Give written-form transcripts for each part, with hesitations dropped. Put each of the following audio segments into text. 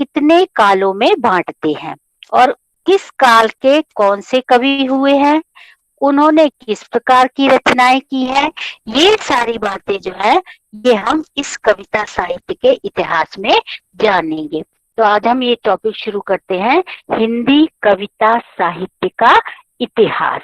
कितने कालों में बांटते हैं और किस काल के कौन से कवि हुए हैं, उन्होंने किस प्रकार की रचनाएं की है, ये सारी बातें जो है ये हम इस कविता साहित्य के इतिहास में जानेंगे। तो आज हम ये टॉपिक शुरू करते हैं, हिंदी कविता साहित्य का इतिहास।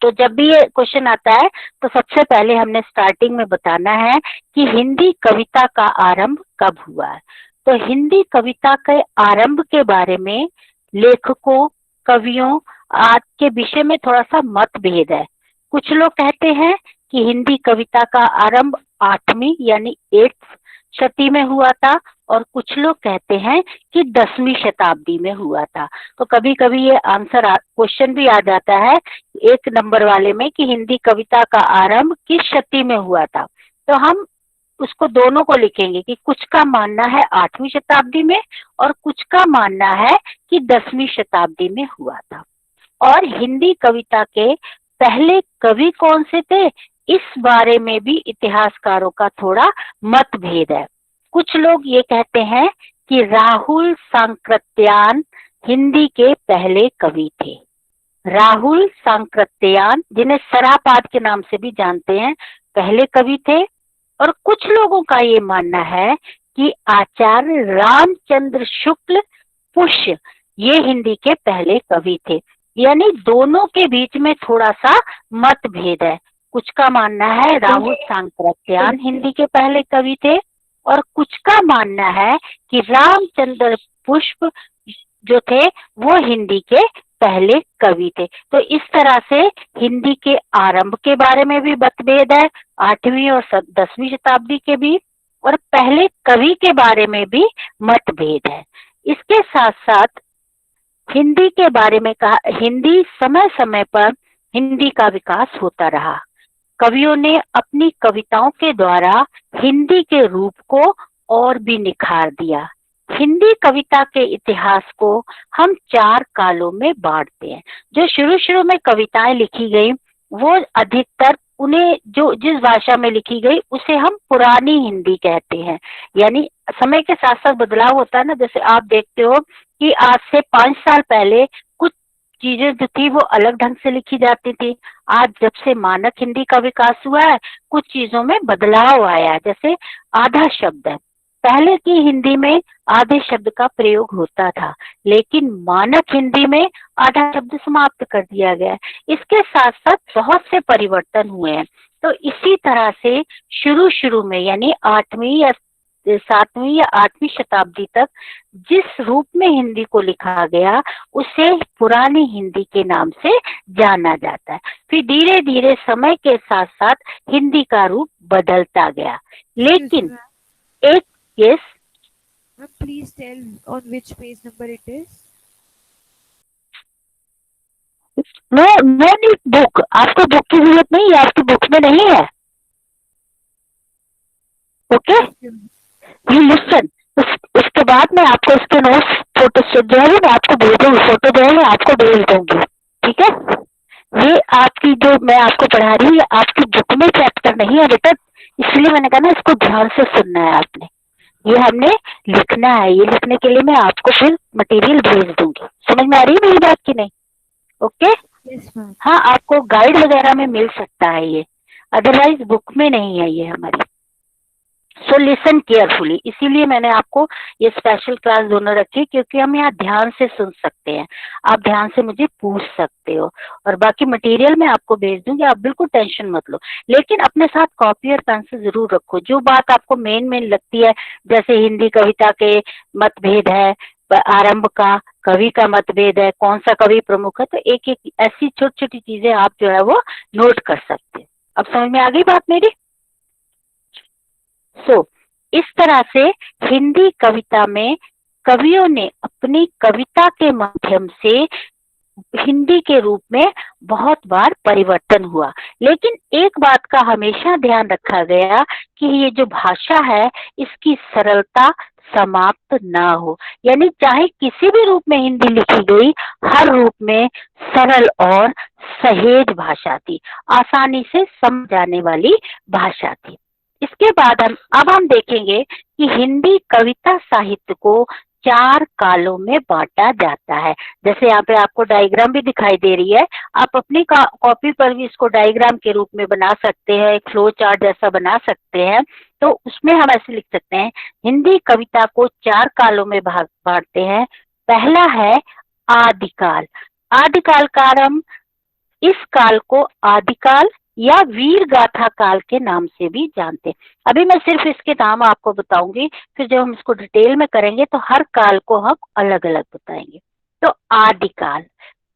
तो जब भी ये क्वेश्चन आता है तो सबसे पहले हमने स्टार्टिंग में बताना है कि हिंदी कविता का आरंभ कब हुआ है। तो हिंदी कविता के आरंभ के बारे में लेखकों, कवियों आज के विषय में थोड़ा सा मतभेद है। कुछ लोग कहते हैं कि हिंदी कविता का आरंभ 8वीं यानी 8th शती में हुआ था और कुछ लोग कहते हैं कि 10वीं शताब्दी में हुआ था। तो कभी कभी ये आंसर क्वेश्चन भी आ जाता है 1 नंबर वाले में कि हिंदी कविता का आरंभ किस शती में हुआ था। तो हम उसको दोनों को लिखेंगे कि कुछ का मानना है 8वीं शताब्दी में और कुछ का मानना है कि 10वीं शताब्दी में हुआ था। और हिंदी कविता के पहले कवि कौन से थे, इस बारे में भी इतिहासकारों का थोड़ा मतभेद है। कुछ लोग ये कहते हैं कि राहुल सांकृत्यायन हिंदी के पहले कवि थे। राहुल सांकृत्यायन, जिन्हें सरापाद के नाम से भी जानते हैं, पहले कवि थे। और कुछ लोगों का ये मानना है कि आचार्य रामचंद्र शुक्ल पुष्य ये हिंदी के पहले कवि थे। यानी दोनों के बीच में थोड़ा सा मतभेद है। कुछ का मानना है राहुल सांकृत्यायन हिंदी के पहले कवि थे और कुछ का मानना है कि रामचंद्र पुष्प जो थे वो हिंदी के पहले कवि थे। तो इस तरह से हिंदी के आरंभ के बारे में भी मतभेद है, 8वीं और 10वीं शताब्दी के भी, और पहले कवि के बारे में भी मतभेद है। इसके साथ साथ हिंदी के बारे में कहा, हिंदी समय समय पर हिंदी का विकास होता रहा। कवियों ने अपनी कविताओं के द्वारा हिंदी के रूप को और भी निखार दिया। हिंदी कविता के इतिहास को हम 4 कालों में बांटते हैं। जो शुरू शुरू में कविताएं लिखी गई वो अधिकतर उन्हें जो जिस भाषा में लिखी गई उसे हम पुरानी हिंदी कहते हैं। यानी समय के साथ साथ बदलाव होता है ना, जैसे आप देखते हो कि आज से 5 साल पहले कुछ चीजें जो थी वो अलग ढंग से लिखी जाती थी। आज जब से मानक हिंदी का विकास हुआ है कुछ चीजों में बदलाव आया है। जैसे आधा शब्द है, पहले की हिंदी में आधे शब्द का प्रयोग होता था, लेकिन मानक हिंदी में आधा शब्द समाप्त कर दिया गया है। इसके साथ साथ बहुत से परिवर्तन हुए हैं। तो इसी तरह से शुरू शुरू में यानी 8वीं या 7वीं या 8वीं शताब्दी तक जिस रूप में हिंदी को लिखा गया उसे पुरानी हिंदी के नाम से जाना जाता है। फिर धीरे धीरे समय के साथ साथ हिंदी का रूप बदलता गया। लेकिन एक Yes. Ma'am, please tell on which page number it is. No, no need book. आपको बुक की जरूरत नहीं है, आपकी बुक में नहीं है। Okay, you listen. उसके बाद मैं आपको इसके नोट्स फोटो जो है मैं आपको भेज दूंगी, फोटो जो है मैं आपको भेज दूंगी। ठीक है, ये आपकी जो मैं आपको पढ़ा रही हूँ ये आपकी बुक में चैप्टर नहीं है बेटा, इसलिए मैंने कहा ना इसको ध्यान से सुनना है आपने। ये हमने लिखना है, ये लिखने के लिए मैं आपको फिर मटेरियल भेज दूंगी। समझ में आ रही है मेरी बात की नहीं? Okay Yes, ma'am. हाँ, आपको गाइड वगैरह में मिल सकता है ये, अदरवाइज बुक में नहीं है ये हमारी। सो लिसन केयरफुली, इसीलिए मैंने आपको ये स्पेशल क्लास दोनों रखी क्योंकि हम यहाँ ध्यान से सुन सकते हैं, आप ध्यान से मुझे पूछ सकते हो और बाकी मटेरियल मैं आपको भेज दूंगी, आप बिल्कुल टेंशन मत लो। लेकिन अपने साथ कॉपी और पेंसिल जरूर रखो। जो बात आपको मेन लगती है, जैसे हिंदी कविता के मतभेद है, आरंभ का, कवि का मतभेद है, कौन सा कवि प्रमुख है, तो एक एक ऐसी छोटी छोटी चीजें आप जो है वो नोट कर सकते हैं। अब समझ में आ गई बात मेरी? इस तरह से हिंदी कविता में कवियों ने अपनी कविता के माध्यम से हिंदी के रूप में बहुत बार परिवर्तन हुआ। लेकिन एक बात का हमेशा ध्यान रखा गया कि ये जो भाषा है इसकी सरलता समाप्त ना हो। यानी चाहे किसी भी रूप में हिंदी लिखी गई, हर रूप में सरल और सहेज भाषा थी, आसानी से समझ आने वाली भाषा थी। इसके बाद अब हम देखेंगे कि हिंदी कविता साहित्य को 4 कालों में बांटा जाता है। जैसे यहाँ पे आपको डायग्राम भी दिखाई दे रही है, आप अपनी कॉपी पर भी इसको डायग्राम के रूप में बना सकते हैं, एक फ्लो चार्ट जैसा बना सकते हैं। तो उसमें हम ऐसे लिख सकते हैं, हिंदी कविता को 4 कालों में बांटते हैं। पहला है आदिकाल। आदिकाल का आरंभ, इस काल को आदिकाल या वीर गाथा काल के नाम से भी जानते हैं। अभी मैं सिर्फ इसके नाम आपको बताऊंगी, फिर जब हम इसको डिटेल में करेंगे तो हर काल को हम अलग अलग बताएंगे। तो आदिकाल,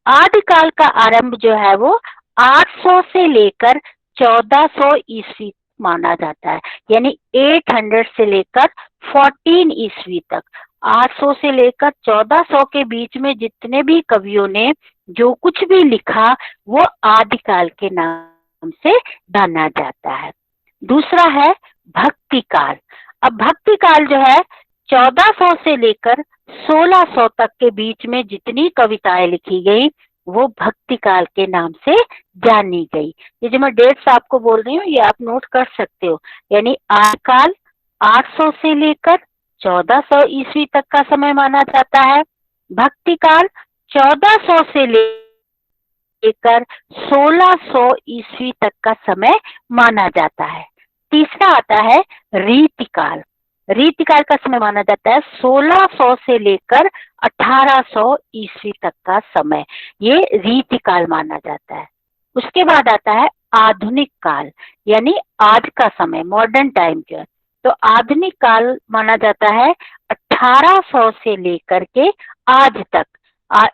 आदिकाल का आरंभ जो है वो 800 से लेकर 1400 ईस्वी माना जाता है, यानी 800 से लेकर 14 ईस्वी तक। 800 से लेकर 1400 के बीच में जितने भी कवियों ने जो कुछ भी लिखा वो आदिकाल के नाम से जाना जाता है। दूसरा है भक्ति काल। अब भक्ति काल जो है 1400 से लेकर 1600 तक के बीच में जितनी कविताएं लिखी गई वो भक्ति काल के नाम से जानी गई। ये जो मैं डेट्स आपको बोल रही हूँ ये आप नोट कर सकते हो। यानी आदिकाल 800 से लेकर 1400 ईस्वी तक का समय माना जाता है। भक्ति काल 1400 से लेकर 1600 ईस्वी तक का समय माना जाता है। तीसरा आता है रीतिकाल। रीतिकाल का समय माना जाता है 1600 से लेकर 1800 ईस्वी तक का समय, ये रीतिकाल माना जाता है। उसके बाद आता है आधुनिक काल, यानी आज का समय, मॉडर्न टाइम जो है। तो आधुनिक काल माना जाता है 1800 से लेकर के आज तक।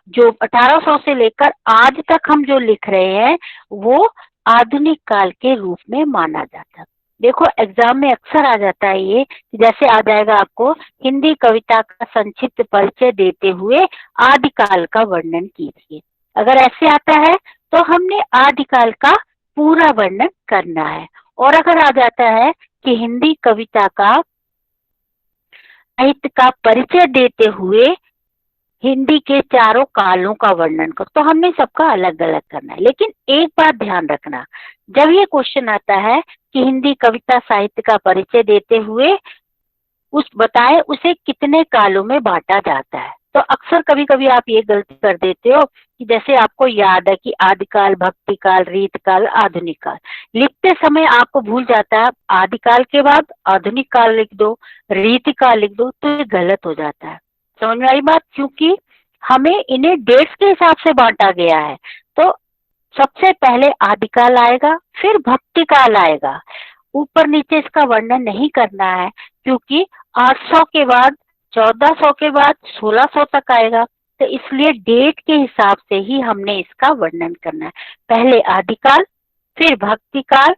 जो 1800 से लेकर आज तक हम जो लिख रहे हैं वो आधुनिक काल के रूप में माना जाता है। देखो एग्जाम में अक्सर आ जाता है ये, जैसे आ जाएगा आपको हिंदी कविता का संक्षिप्त परिचय देते हुए आदिकाल का वर्णन कीजिए। अगर ऐसे आता है तो हमने आदिकाल का पूरा वर्णन करना है। और अगर आ जाता है कि हिंदी कविता का साहित्य का परिचय देते हुए हिंदी के चारों कालों का वर्णन कर, तो हमने सबका अलग अलग करना है। लेकिन एक बात ध्यान रखना, जब ये क्वेश्चन आता है कि हिंदी कविता साहित्य का परिचय देते हुए बताएं उसे कितने कालों में बांटा जाता है, तो अक्सर कभी कभी आप ये गलती कर देते हो कि जैसे आपको याद है कि आदिकाल, भक्ति काल, रीतकाल, आधुनिक काल, लिखते समय आपको भूल जाता है आदिकाल के बाद आधुनिक काल लिख दो, रीतिकाल लिख दो, तो ये गलत हो जाता है। समझ में आई बात? क्योंकि हमें इन्हें डेट्स के हिसाब से बांटा गया है। तो सबसे पहले आदिकाल आएगा, फिर भक्ति काल आएगा। ऊपर नीचे इसका वर्णन नहीं करना है क्योंकि 800 के बाद 1400 के बाद 1600 तक आएगा, तो इसलिए डेट के हिसाब से ही हमने इसका वर्णन करना है। पहले आदिकाल, फिर भक्ति काल,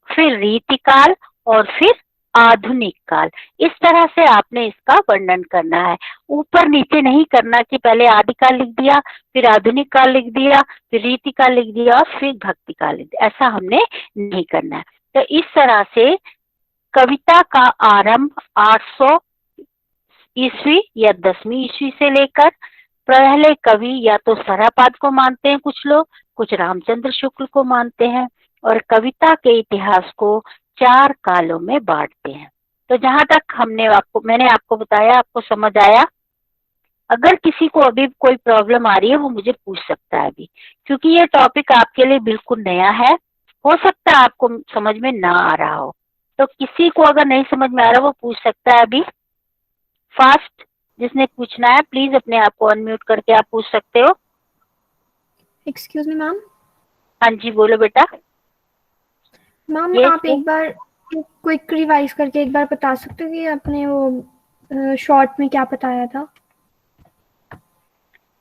फिर रीतिकाल और फिर आधुनिक काल। इस तरह से आपने इसका वर्णन करना है, ऊपर नीचे नहीं करना कि पहले आदिकाल लिख दिया, फिर आधुनिक काल लिख दिया, फिर रीतिकाल लिख दिया और फिर भक्ति काल लिख दिया, ऐसा हमने नहीं करना है। तो इस तरह से कविता का आरंभ 800 ईस्वी या 10वीं ईस्वी से लेकर, पहले कवि या तो सरापाद को मानते हैं कुछ लोग, कुछ रामचंद्र शुक्ल को मानते हैं, और कविता के इतिहास को 4 कालों में बांटते हैं। तो जहां तक मैंने आपको बताया, आपको समझ आया? अगर किसी को अभी कोई प्रॉब्लम आ रही है वो मुझे पूछ सकता है अभी, क्योंकि ये टॉपिक आपके लिए बिल्कुल नया है। हो सकता है आपको समझ में ना आ रहा हो, तो किसी को अगर नहीं समझ में आ रहा वो पूछ सकता है अभी। फास्ट जिसने पूछना है प्लीज अपने आप को अनम्यूट करके आप पूछ सकते हो। Excuse me ma'am. हाँ जी बोलो बेटा। मैम आप एक बार क्विक रिवाइज करके एक बार बता सकते हो कि आपने वो शॉर्ट में क्या बताया था?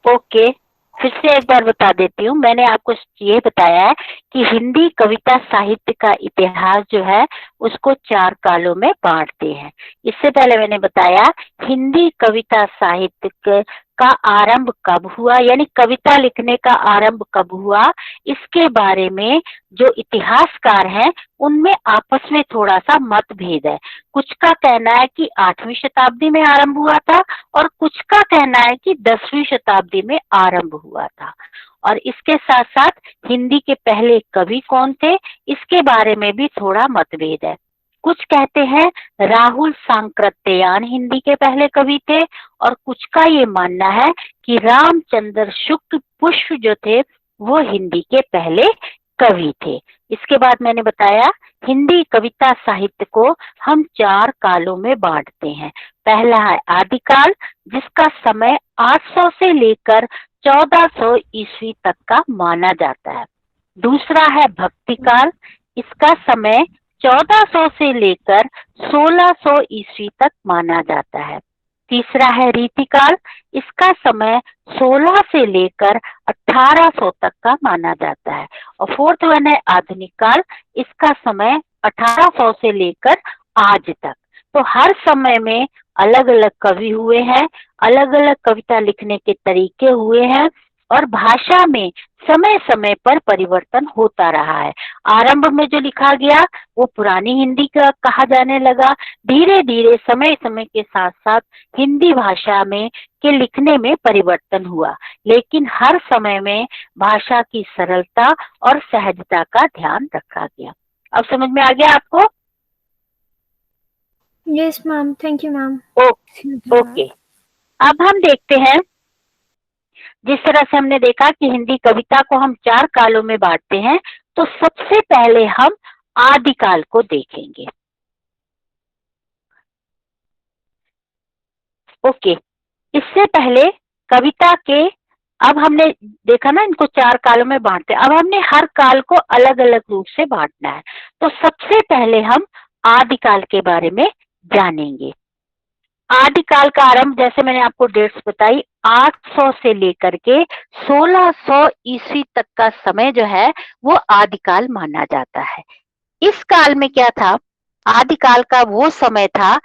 ओके, फिर से एक बार बता देती हूँ। मैंने आपको ये बताया है कि हिंदी कविता साहित्य का इतिहास जो है उसको 4 कालों में बांटते हैं। इससे पहले मैंने बताया हिंदी कविता साहित्य का आरंभ कब हुआ, यानी कविता लिखने का आरंभ कब हुआ, इसके बारे में जो इतिहासकार हैं उनमें आपस में थोड़ा सा मतभेद है। कुछ का कहना है कि 8वीं शताब्दी में आरंभ हुआ था और कुछ का कहना है कि 10वीं शताब्दी में आरंभ हुआ था। और इसके साथ साथ हिंदी के पहले कवि कौन थे इसके बारे में भी थोड़ा मतभेद है। कुछ कहते हैं राहुल सांकृत्यायन हिंदी के पहले कवि थे, और कुछ का ये मानना है कि रामचंद्र शुक्ल पुष्प जो थे वो हिंदी के पहले कवि थे। इसके बाद मैंने बताया हिंदी कविता साहित्य को हम 4 कालों में बांटते हैं। पहला है आदिकाल, जिसका समय 800 से लेकर 1400 ईस्वी तक का माना जाता है। दूसरा है भक्ति काल, इसका समय 1400 से लेकर 1600 ईस्वी तक माना जाता है। तीसरा है रीतिकाल, इसका समय 16 से लेकर 1800 तक का माना जाता है। और फोर्थ वन है आधुनिक काल, इसका समय 1800 से लेकर आज तक। तो हर समय में अलग अलग कवि हुए हैं, अलग अलग कविता लिखने के तरीके हुए हैं, और भाषा में समय समय पर परिवर्तन होता रहा है। आरंभ में जो लिखा गया वो पुरानी हिंदी का कहा जाने लगा, धीरे धीरे समय समय के साथ साथ हिंदी भाषा में के लिखने में परिवर्तन हुआ, लेकिन हर समय में भाषा की सरलता और सहजता का ध्यान रखा गया। अब समझ में आ गया आपको? Yes ma'am, thank you ma'am. Okay, अब हम देखते हैं, जिस तरह से हमने देखा कि हिंदी कविता को हम 4 कालों में बांटते हैं, तो सबसे पहले हम आदिकाल को देखेंगे। ओके, इससे पहले कविता के, अब हमने देखा ना इनको 4 कालों में बांटते हैं, अब हमने हर काल को अलग अलग रूप से बांटना है। तो सबसे पहले हम आदिकाल के बारे में जानेंगे। आदिकाल का आरंभ, जैसे मैंने आपको डेट्स बताई, 800 से लेकर के 1600 ईस्वी तक का समय जो है वो आदिकाल माना जाता है। इस काल में क्या था? आदिकाल का वो समय था,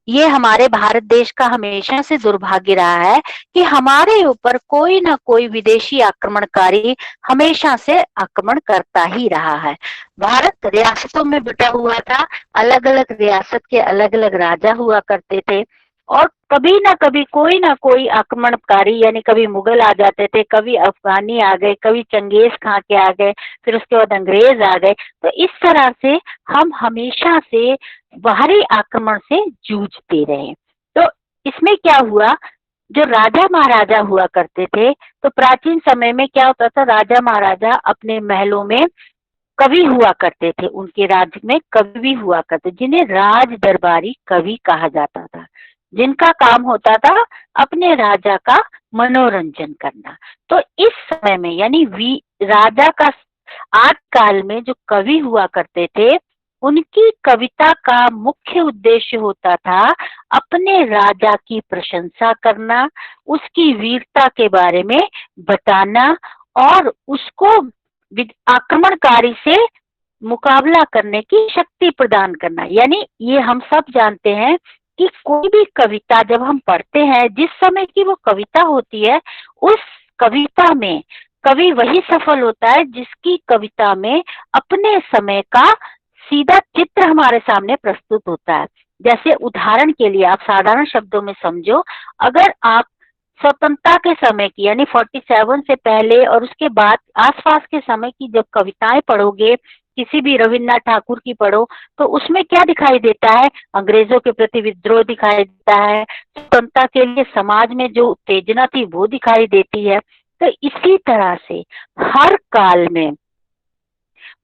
ये हमारे भारत देश का हमेशा से दुर्भाग्य रहा है कि हमारे ऊपर कोई ना कोई विदेशी आक्रमणकारी हमेशा से आक्रमण करता ही रहा है। भारत रियासतों में बटा हुआ था, अलग अलग रियासत के अलग अलग राजा हुआ करते थे, और कभी ना कभी कोई ना कोई आक्रमणकारी, यानी कभी मुगल आ जाते थे, कभी अफगानी आ गए, कभी चंगेज खां के आ गए, फिर उसके बाद अंग्रेज आ गए। तो इस तरह से हम हमेशा से बाहरी आक्रमण से जूझते रहे। तो इसमें क्या हुआ, जो राजा महाराजा हुआ करते थे, तो प्राचीन समय में क्या होता था, राजा महाराजा अपने महलों में कवि हुआ करते थे, उनके राज्य में कवि हुआ करते, जिन्हें राज दरबारी कवि कहा जाता था, जिनका काम होता था अपने राजा का मनोरंजन करना। तो इस समय में, यानी राजा का आज काल में जो कवि हुआ करते थे, उनकी कविता का मुख्य उद्देश्य होता था अपने राजा की प्रशंसा करना, उसकी वीरता के बारे में बताना, और उसको आक्रमणकारी से मुकाबला करने की शक्ति प्रदान करना। यानी ये हम सब जानते हैं कि कोई भी कविता जब हम पढ़ते हैं, जिस समय की वो कविता होती है, उस कविता में कवि वही सफल होता है जिसकी कविता में अपने समय का सीधा चित्र हमारे सामने प्रस्तुत होता है। जैसे उदाहरण के लिए आप साधारण शब्दों में समझो, अगर आप स्वतंत्रता के समय की, यानी 47 से पहले और उसके बाद आसपास के समय की जब कविताएं पढ़ोगे, किसी भी रविन्द्रनाथ ठाकुर की पढ़ो, तो उसमें क्या दिखाई देता है? अंग्रेजों के प्रति विद्रोह दिखाई देता है, स्वतंत्रता के लिए समाज में जो उत्तेजना थी वो दिखाई देती है। तो इसी तरह से हर काल में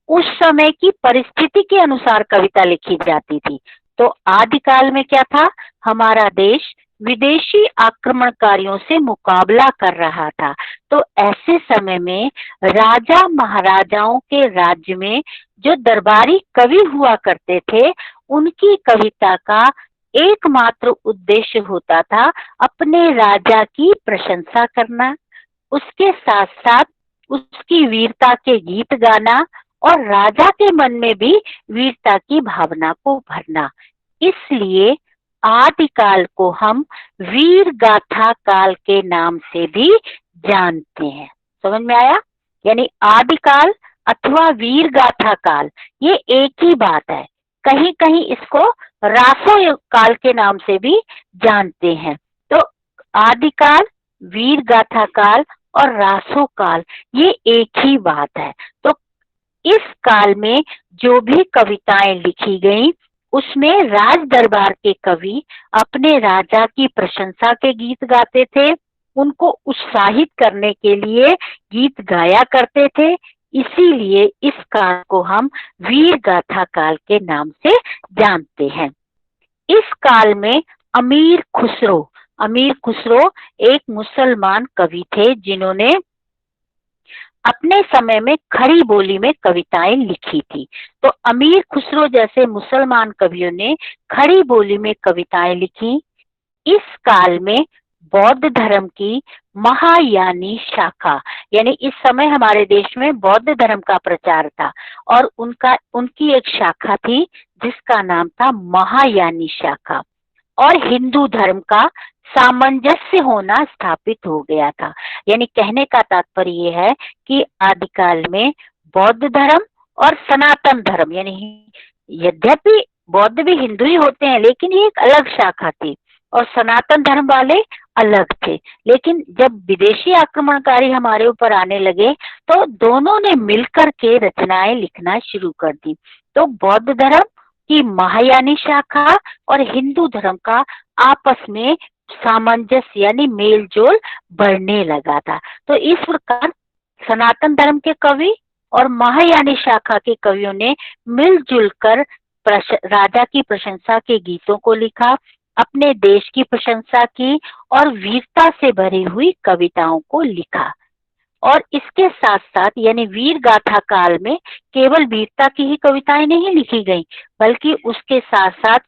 उस समय की परिस्थिति के अनुसार कविता लिखी जाती थी। तो आदिकाल में क्या था, हमारा देश विदेशी आक्रमणकारियों से मुकाबला कर रहा था। तो ऐसे समय में राजा महाराजाओं के राज्य में जो दरबारी कवि हुआ करते थे, उनकी कविता का एकमात्र उद्देश्य होता था अपने राजा की प्रशंसा करना, उसके साथ साथ उसकी वीरता के गीत गाना, और राजा के मन में भी वीरता की भावना को भरना। इसलिए आदिकाल को हम वीर गाथा काल के नाम से भी जानते हैं। समझ में आया? यानी आदिकाल अथवा वीर गाथा काल, ये एक ही बात है। कहीं कहीं इसको रासो काल के नाम से भी जानते हैं। तो आदिकाल, वीर गाथा काल और रासो काल, ये एक ही बात है। तो इस काल में जो भी कविताएं लिखी गई, उसमें राज दरबार के कवि अपने राजा की प्रशंसा के गीत गाते थे, उनको उत्साहित करने के लिए गीत गाया करते थे। इसीलिए इस काल को हम वीर गाथा काल के नाम से जानते हैं। इस काल में अमीर खुसरो एक मुसलमान कवि थे जिन्होंने अपने समय में खड़ी बोली में कविताएं लिखी थी। तो अमीर खुसरो जैसे मुसलमान कवियों ने खड़ी बोली में कविताएं लिखी। इस काल में बौद्ध धर्म की महायानी शाखा, यानी इस समय हमारे देश में बौद्ध धर्म का प्रचार था और उनकी एक शाखा थी जिसका नाम था महायानी शाखा, और हिंदू धर्म का सामंजस्य होना स्थापित हो गया था। यानी कहने का तात्पर्य ये है कि आदिकाल में बौद्ध धर्म और सनातन धर्म, यानी यद्यपि बौद्ध भी हिंदू ही होते हैं लेकिन ये एक अलग शाखा थी और सनातन धर्म वाले अलग थे। लेकिन जब विदेशी आक्रमणकारी हमारे ऊपर आने लगे तो दोनों ने मिलकर के रचनाएं लिखना शुरू कर दी। तो बौद्ध धर्म की महायानी शाखा और हिंदू धर्म का आपस में सामंजस्य यानी मेल जोल बढ़ने लगा था। तो इस प्रकार सनातन धर्म के कवि और महायानी शाखा के कवियों ने मिलजुल कर राजा की प्रशंसा के गीतों को लिखा, अपने देश की प्रशंसा की और वीरता से भरी हुई कविताओं को लिखा। और इसके साथ साथ यानी वीर गाथा काल में केवल वीरता की ही कविताएं नहीं लिखी गई, बल्कि उसके साथ साथ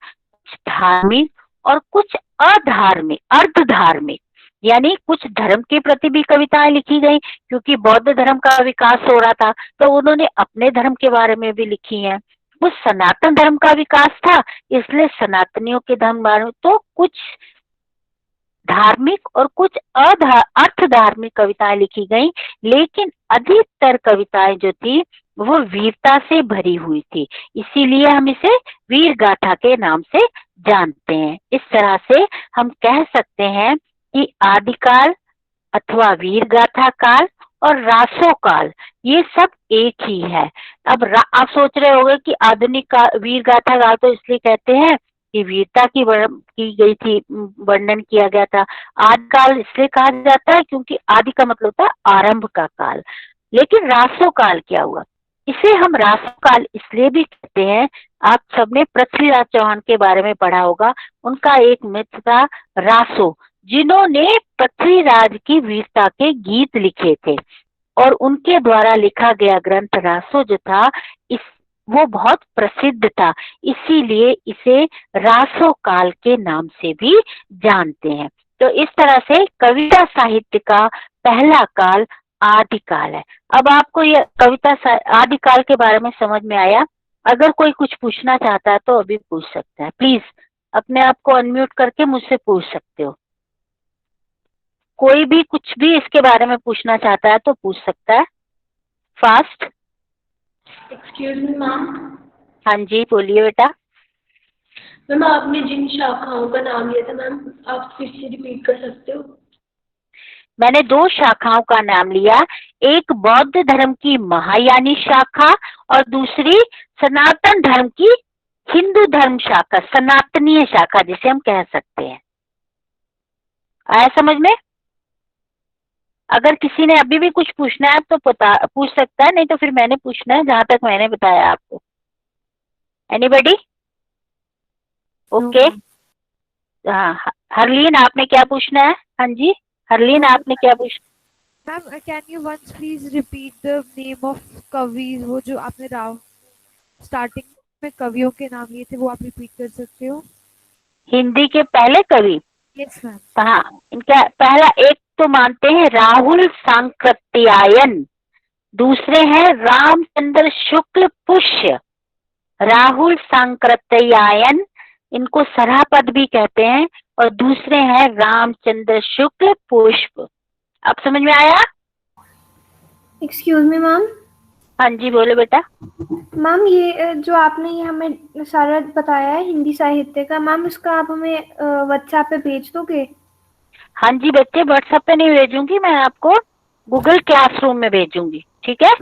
धार्मिक और कुछ अधार्मिक अर्धधार्मिक यानी कुछ धर्म के प्रति भी कविताएं लिखी गई, क्योंकि बौद्ध धर्म का विकास हो रहा था तो उन्होंने अपने धर्म के बारे में भी लिखी है। कुछ सनातन धर्म का विकास था इसलिए सनातनियों के धर्म बारे में, तो कुछ धार्मिक और कुछ अर्थ धार्मिक कविताएं लिखी गई, लेकिन अधिकतर कविताएं जो थी वो वीरता से भरी हुई थी, इसीलिए हम इसे वीर गाथा के नाम से जानते हैं। इस तरह से हम कह सकते हैं कि आदिकाल अथवा वीर गाथा काल और रासो काल ये सब एक ही है। अब आप सोच रहे होंगे कि आधुनिक वीर गाथा काल तो इसलिए कहते हैं कि वीरता की गई थी, वर्णन किया गया था। आदि काल इसलिए कहा जाता है क्योंकि आदि का मतलब होता है आरंभ का काल। लेकिन रासो काल क्या हुआ, इसे हम रासो काल इसलिए भी कहते हैं, आप सबने पृथ्वीराज चौहान के बारे में पढ़ा होगा, उनका एक मित्र था रासो जिन्होंने पृथ्वीराज की वीरता के गीत लिखे थे और उनके द्वारा लिखा गया ग्रंथ रासो जो था वो बहुत प्रसिद्ध था, इसीलिए इसे रासो काल के नाम से भी जानते हैं। तो इस तरह से कविता साहित्य का पहला काल आदिकाल है। अब आपको ये कविता आदिकाल के बारे में समझ में आया? अगर कोई कुछ पूछना चाहता है तो अभी पूछ सकता है, प्लीज अपने आप को अनम्यूट करके मुझसे पूछ सकते हो। कोई भी कुछ भी इसके बारे में पूछना चाहता है तो पूछ सकता है, फास्ट। Excuse me ma'am. हाँ जी बोलिए बेटा। मैम आपने जिन शाखाओं का नाम लिया था मैम, आप फिर से रिपीट कर सकते हो? मैंने दो शाखाओं का नाम लिया, एक बौद्ध धर्म की महायानी शाखा और दूसरी सनातन धर्म की हिंदू धर्म शाखा, सनातनीय शाखा जिसे हम कह सकते हैं। आया समझ में? अगर किसी ने अभी भी कुछ पूछना है तो पूछ सकता है, नहीं तो फिर मैंने पूछना है जहां तक मैंने बताया आपको। एनीबडी? ओके। हाँ हरलीन आपने क्या पूछना है? हाँ जी हरलीन आपने क्या पूछना? Ma'am can you once please repeat the name of कवीज, वो जो आपने स्टार्टिंग में कवियों के नाम लिए थे वो आप रिपीट कर सकते हो? हिंदी के पहले कवि? Yes ma'am. हाँ, इनका पहला एक तो मानते हैं राहुल सांकृत्यायन, दूसरे हैं रामचंद्र शुक्ल पुष्य। राहुल सांकृत्यायन इनको सरापद भी कहते हैं और दूसरे हैं रामचंद्र शुक्ल पुष्प। अब समझ में आया? Excuse me ma'am. हाँ जी बोले बेटा। मैम ये जो आपने ये हमें सारा बताया है हिंदी साहित्य का, मैम इसका आप हमें व्हाट्सएप पे भेज दोगे? हाँ जी बच्चे, व्हाट्सएप पे नहीं भेजूंगी मैं आपको, गूगल क्लासरूम में भेजूंगी, ठीक है?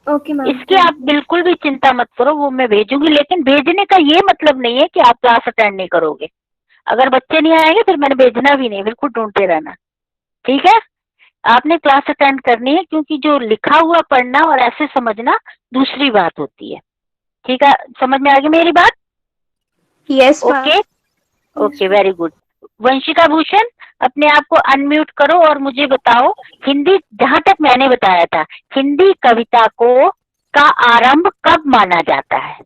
Okay ma'am. इसकी आप बिल्कुल भी चिंता मत करो, वो मैं भेजूंगी, लेकिन भेजने का ये मतलब नहीं है कि आप क्लास अटेंड नहीं करोगे। अगर बच्चे नहीं आएंगे फिर मैंने भेजना भी नहीं, बिल्कुल ढूंढते रहना, ठीक है। आपने क्लास अटेंड करनी है, क्योंकि जो लिखा हुआ पढ़ना और ऐसे समझना दूसरी बात होती है, ठीक है। समझ में आ गई मेरी बात? Yes okay okay, very good. Vanshika Bhushan, अपने आप को अनम्यूट करो और मुझे बताओ, हिंदी, जहां तक मैंने बताया था, हिंदी कविता को का आरंभ कब माना जाता है?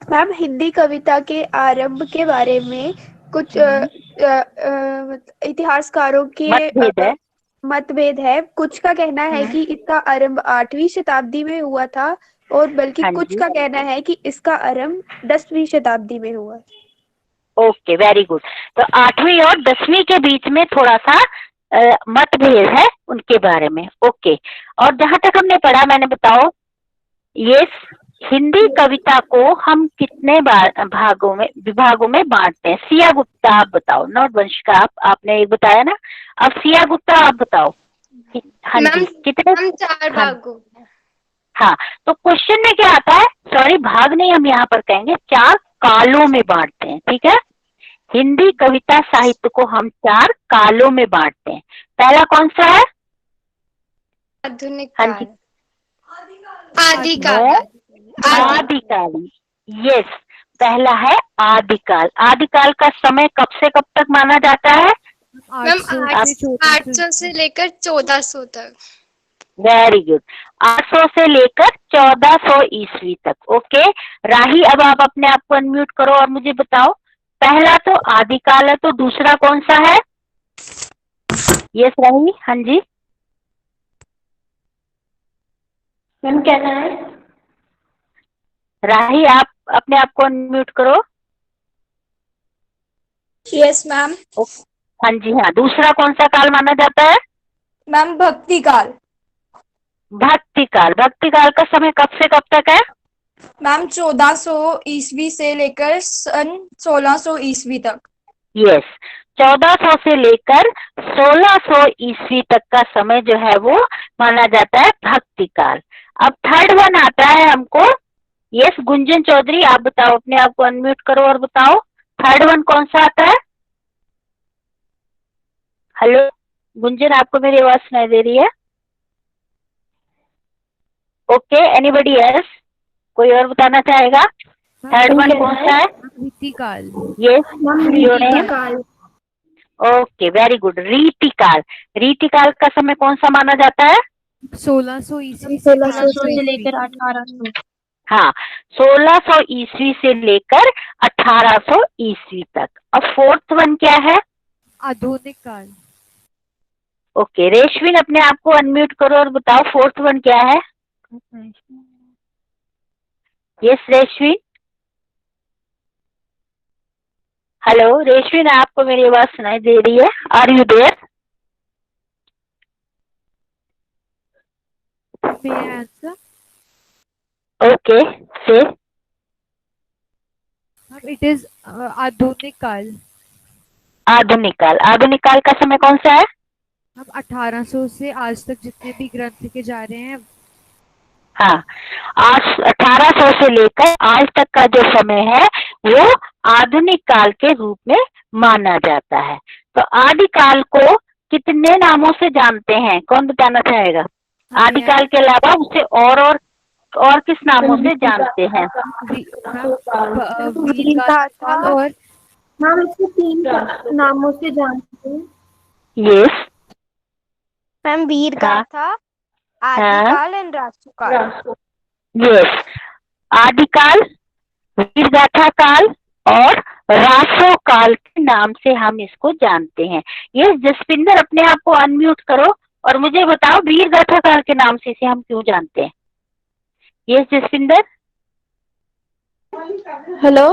मैम हिंदी कविता के आरंभ के बारे में कुछ इतिहासकारों के मतभेद है। मतभेद है। कुछ का कहना है कि इसका आरंभ 8वीं शताब्दी में हुआ था, और बल्कि हाँ कुछ जी, का कहना है कि इसका आरंभ 10वीं शताब्दी में हुआ। Okay, very good. तो 8वीं और 10वीं के बीच में थोड़ा सा मतभेद है उनके बारे में, ओके। और जहां तक हमने पढ़ा, मैंने बताओ, ये हिंदी कविता को हम कितने विभागों में बांटते हैं? सिया गुप्ता आप बताओ, नॉट वंशिका, आपने एक बताया ना, अब सिया गुप्ता आप बताओ। हाँ जी, कितने? हम 4 हाँ, भागों। हाँ, तो क्वेश्चन में क्या आता है, सॉरी भाग नहीं, हम यहाँ पर कहेंगे 4 कालों में बांटते हैं, ठीक है। हिंदी कविता साहित्य को हम 4 कालों में बांटते हैं। पहला कौन सा है? आधुनिक हाँ काल, जी, आदिकाल, आदिकाल, यस, पहला है आदिकाल। आदिकाल का समय कब से कब तक माना जाता है? मैम 800 से 800 से लेकर 1400 तक। वेरी गुड, 800 से लेकर 1400 ईस्वी तक, ओके। राही, अब आप अपने आप को अनम्यूट करो और मुझे बताओ, पहला तो आदिकाल है, तो दूसरा कौन सा है? यस राही, हाँ जी। मैम कहना है। राही, आप अपने आप को अनम्यूट करो। Yes ma'am. हाँ जी, हाँ, दूसरा कौन सा काल माना जाता है? मैम भक्ति काल। भक्ति काल। भक्ति काल का समय कब से कब तक है? मैम 1400 ईस्वी से लेकर सन 1600 ईस्वी तक। यस, 1400 से लेकर 1600 ईस्वी तक का समय जो है वो माना जाता है भक्ति काल। अब थर्ड वन आता है हमको। यस गुंजन चौधरी, आप बताओ, अपने आप को अनम्यूट करो और बताओ, थर्ड वन कौन सा आता है? हेलो गुंजन, आपको मेरी आवाज सुनाई दे रही है? ओके, एनीबडी एल्स, कोई और बताना चाहेगा? थर्ड वन कौन सा है? रीतिकाल। यस, ओके, वेरी गुड, रीतिकाल। रीतिकाल का समय कौन सा माना जाता है? 1600 ईस्वी 1600 से लेकर 1800। हाँ, 1600 ईस्वी से लेकर 1800 ईस्वी तक। अब फोर्थ वन क्या है? आधुनिक काल। ओके, रेशविन, अपने आप को अनम्यूट करो और बताओ फोर्थ वन क्या है? यस रेशविन, हेलो रेशविन, आपको मेरी आवाज सुनाई दे रही है? Are you there? May I answer? Okay, say It is आधुनिक काल। आधुनिक काल। आधुनिक काल का समय कौन सा है? हम 1800 से आज तक जितने भी ग्रंथ लिखे जा रहे हैं। हाँ, आज 1800 से लेकर आज तक का जो समय है वो आधुनिक काल के रूप में माना जाता है। तो आदिकाल को कितने नामों से जानते हैं, कौन बताना चाहेगा? आदिकाल के अलावा उसे और किस नामों से जानते हैं? वीरकाल और मैम इसको 3 नामों से जानते हैं। यस मैम वीर गाथा, आदिकाल एंड रासुकाल। यस, आदिकाल, वीरगाथा काल और रासो काल के नाम से हम इसको जानते हैं। ये जसपिंदर, अपने आप को अनम्यूट करो और मुझे बताओ वीरगाथा काल के नाम से इसे हम क्यों जानते हैं? ये जसपिंदर, हेलो।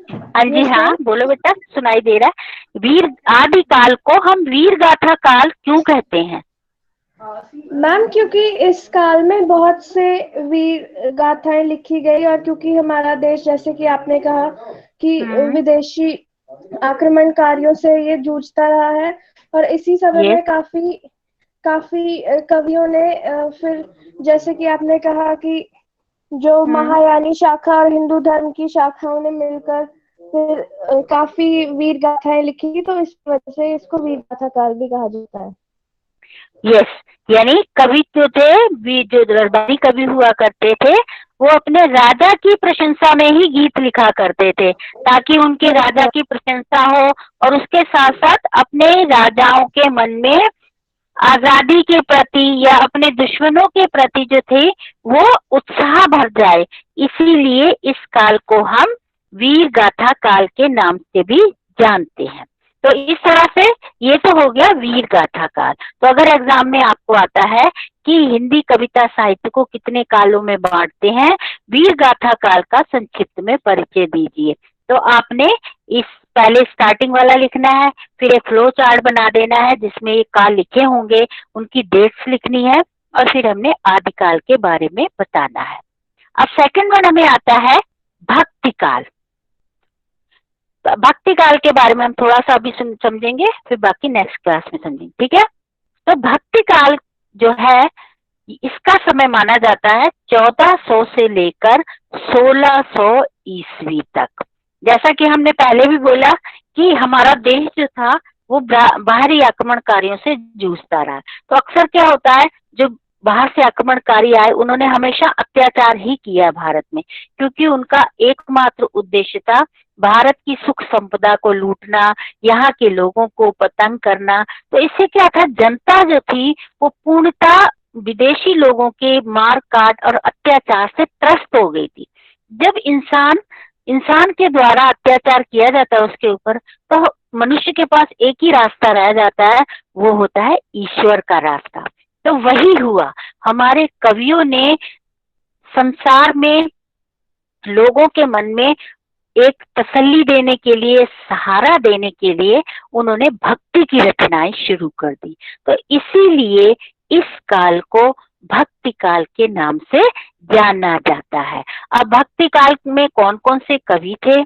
हाँ जी, हाँ बोलो बेटा, सुनाई दे रहा है। वीर आदिकाल को हम वीरगाथा काल क्यों कहते हैं? मैम क्योंकि इस काल में बहुत से वीर गाथाएं लिखी गई, और क्योंकि हमारा देश, जैसे कि आपने कहा कि विदेशी आक्रमणकारियों से ये जूझता रहा है, और इसी समय में काफी कवियों ने फिर, जैसे कि आपने कहा कि जो महायानी शाखा और हिंदू धर्म की शाखाओं ने मिलकर फिर काफी वीर गाथाएं लिखी, तो इस वजह से इसको वीर गाथा काल भी कहा जाता है। यस, यानी कवि जो थे, जो दरबारी कवि हुआ करते थे, वो अपने राजा की प्रशंसा में ही गीत लिखा करते थे, ताकि उनके राजा की प्रशंसा हो और उसके साथ साथ अपने राजाओं के मन में आजादी के प्रति या अपने दुश्मनों के प्रति जो थे वो उत्साह भर जाए। इसीलिए इस काल को हम वीर गाथा काल के नाम से भी जानते हैं। तो इस तरह से ये तो हो गया वीर गाथा काल। तो अगर एग्जाम में आपको आता है कि हिंदी कविता साहित्य को कितने कालों में बांटते हैं, वीर गाथा काल का संक्षिप्त में परिचय दीजिए, तो आपने इस पहले स्टार्टिंग वाला लिखना है, फिर एक फ्लो चार्ट बना देना है जिसमें ये काल लिखे होंगे, उनकी डेट्स लिखनी है, और फिर हमने आदिकाल के बारे में बताना है। अब सेकंड वन हमें आता है भक्ति काल। भक्ति काल के बारे में हम थोड़ा सा अभी समझेंगे, फिर बाकी नेक्स्ट क्लास में समझेंगे, ठीक है। तो भक्ति काल जो है इसका समय माना जाता है 1400 से लेकर 1600 ईस्वी तक। जैसा कि हमने पहले भी बोला कि हमारा देश जो था वो बाहरी आक्रमणकारियों से जूझता रहा। तो अक्सर क्या होता है, जो बाहर से आक्रमणकारी आए उन्होंने हमेशा अत्याचार ही किया भारत में, क्योंकि उनका एकमात्र उद्देश्य था भारत की सुख संपदा को लूटना, यहाँ के लोगों को पतंग करना। तो इससे क्या था, जनता जो थी वो पूर्णतः विदेशी लोगों के मार काट और अत्याचार से त्रस्त हो गई थी। जब इंसान के द्वारा अत्याचार किया जाता है उसके ऊपर, तो मनुष्य के पास एक ही रास्ता रह जाता है, वो होता है ईश्वर का रास्ता। तो वही हुआ, हमारे कवियों ने संसार में लोगों के मन में एक तसल्ली देने के लिए, सहारा देने के लिए उन्होंने भक्ति की रचनाएं शुरू कर दी। तो इसीलिए इस काल को भक्ति काल के नाम से जाना जाता है। अब भक्ति काल में कौन कौन से कवि थे,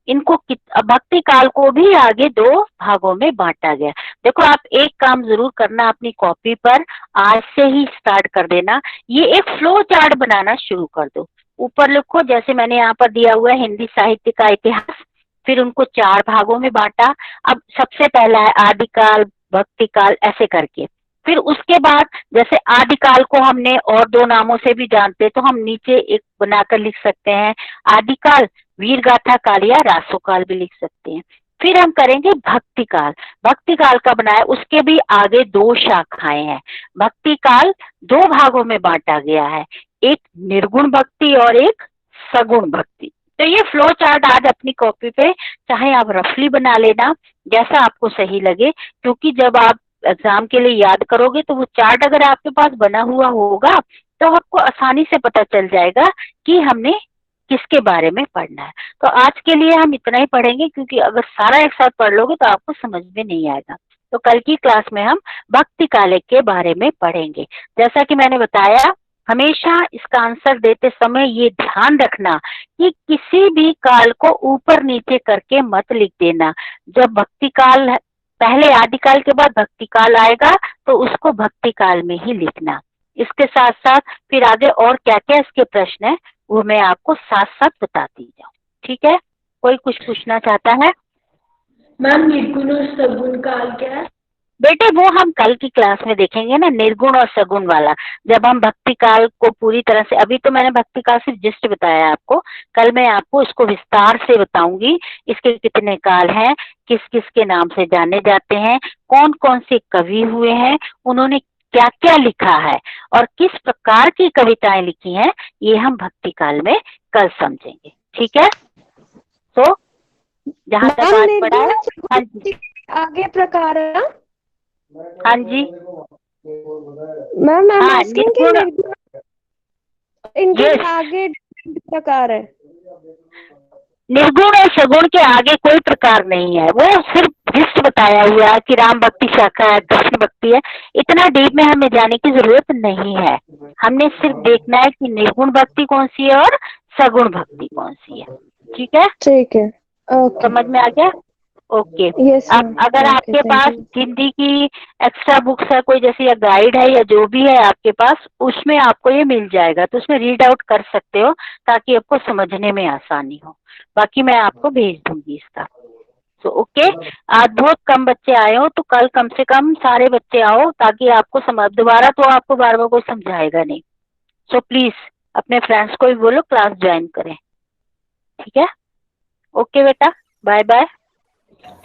इनको भक्ति काल को भी आगे 2 भागों में बांटा गया। देखो, आप एक काम जरूर करना, अपनी कॉपी पर आज से ही स्टार्ट कर देना, ये एक फ्लो चार्ट बनाना शुरू कर दो। ऊपर लिखो, जैसे मैंने यहाँ पर दिया हुआ है हिंदी साहित्य का इतिहास, फिर उनको 4 भागों में बांटा। अब सबसे पहला है आदिकाल, भक्ति काल, ऐसे करके। फिर उसके बाद जैसे आदिकाल को हमने और 2 नामों से भी जानते, तो हम नीचे एक बनाकर लिख सकते हैं आदिकाल, वीर गाथा काल या रासो काल भी लिख सकते हैं। फिर हम करेंगे भक्ति काल। भक्ति काल का बनाया, उसके भी आगे 2 शाखाएं हैं। भक्ति काल 2 भागों में बांटा गया है, एक निर्गुण भक्ति और एक सगुण भक्ति। तो ये फ्लो चार्ट आज अपनी कॉपी पे चाहे आप रफली बना लेना, जैसा आपको सही लगे, क्योंकि जब आप एग्जाम के लिए याद करोगे तो वो चार्ट अगर आपके पास बना हुआ होगा तो आपको आसानी से पता चल जाएगा कि हमने किसके बारे में पढ़ना है। तो आज के लिए हम इतना ही पढ़ेंगे, क्योंकि अगर सारा एक साथ पढ़ लोगे तो आपको समझ में नहीं आएगा। तो कल की क्लास में हम भक्ति काल के बारे में पढ़ेंगे। जैसा कि मैंने बताया, हमेशा इसका आंसर देते समय ये ध्यान रखना कि किसी भी काल को ऊपर नीचे करके मत लिख देना। जब भक्ति काल पहले आदिकाल के बाद भक्ति काल आएगा तो उसको भक्ति काल में ही लिखना। इसके साथ साथ फिर आगे और क्या क्या इसके प्रश्न है वो मैं आपको साथ साथ बताती जाऊँ, ठीक है। कोई कुछ पूछना चाहता है? मैम निर्गुण और सगुण काल क्या है? बेटे वो हम कल की क्लास में देखेंगे ना, निर्गुण और सगुण वाला। जब हम भक्ति काल को पूरी तरह से, अभी तो मैंने भक्ति काल सिर्फ जिस्ट बताया आपको, कल मैं आपको इसको विस्तार से बताऊंगी। इसके कितने काल हैं, किस किस के नाम से जाने जाते हैं, कौन कौन से कवि हुए हैं, उन्होंने क्या क्या लिखा है और किस प्रकार की कविताएं लिखी हैं, ये हम भक्ति काल में कल समझेंगे, ठीक है। तो जहाँ तक आज पढ़ा है, हाँ जी आगे प्रकार है ना? हाँ जी मैम, हाँ, इनके आगे प्रकार है। निर्गुण और सगुण के आगे कोई प्रकार नहीं है, वो सिर्फ जिस्ट बताया हुआ है कि राम भक्ति शाखा है, कृष्ण भक्ति है। इतना डीप में हमें जाने की जरूरत नहीं है, हमने सिर्फ देखना है कि निर्गुण भक्ति कौन सी है और सगुण भक्ति कौन सी है, ठीक है। ठीक है, समझ में आ गया? ओके। यस अब मैम, अगर ओके, आपके थैंक पास यू। हिंदी की एक्स्ट्रा बुक्स है कोई, जैसे या गाइड है या जो भी है आपके पास, उसमें आपको ये मिल जाएगा, तो उसमें रीड आउट कर सकते हो ताकि आपको समझने में आसानी हो। बाकी मैं आपको भेज दूंगी इसका। सो ओके, आज बहुत कम बच्चे आए हो, तो कल कम से कम सारे बच्चे आओ ताकि आपको समझ, दोबारा तो आपको बार बार कोई समझाएगा नहीं। सो प्लीज अपने फ्रेंड्स को भी बोलो क्लास ज्वाइन करें, ठीक है? ओके बेटा, bye bye.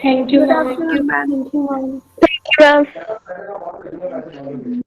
Thank you good ma'am. Afternoon ma'am. Thank you ma'am.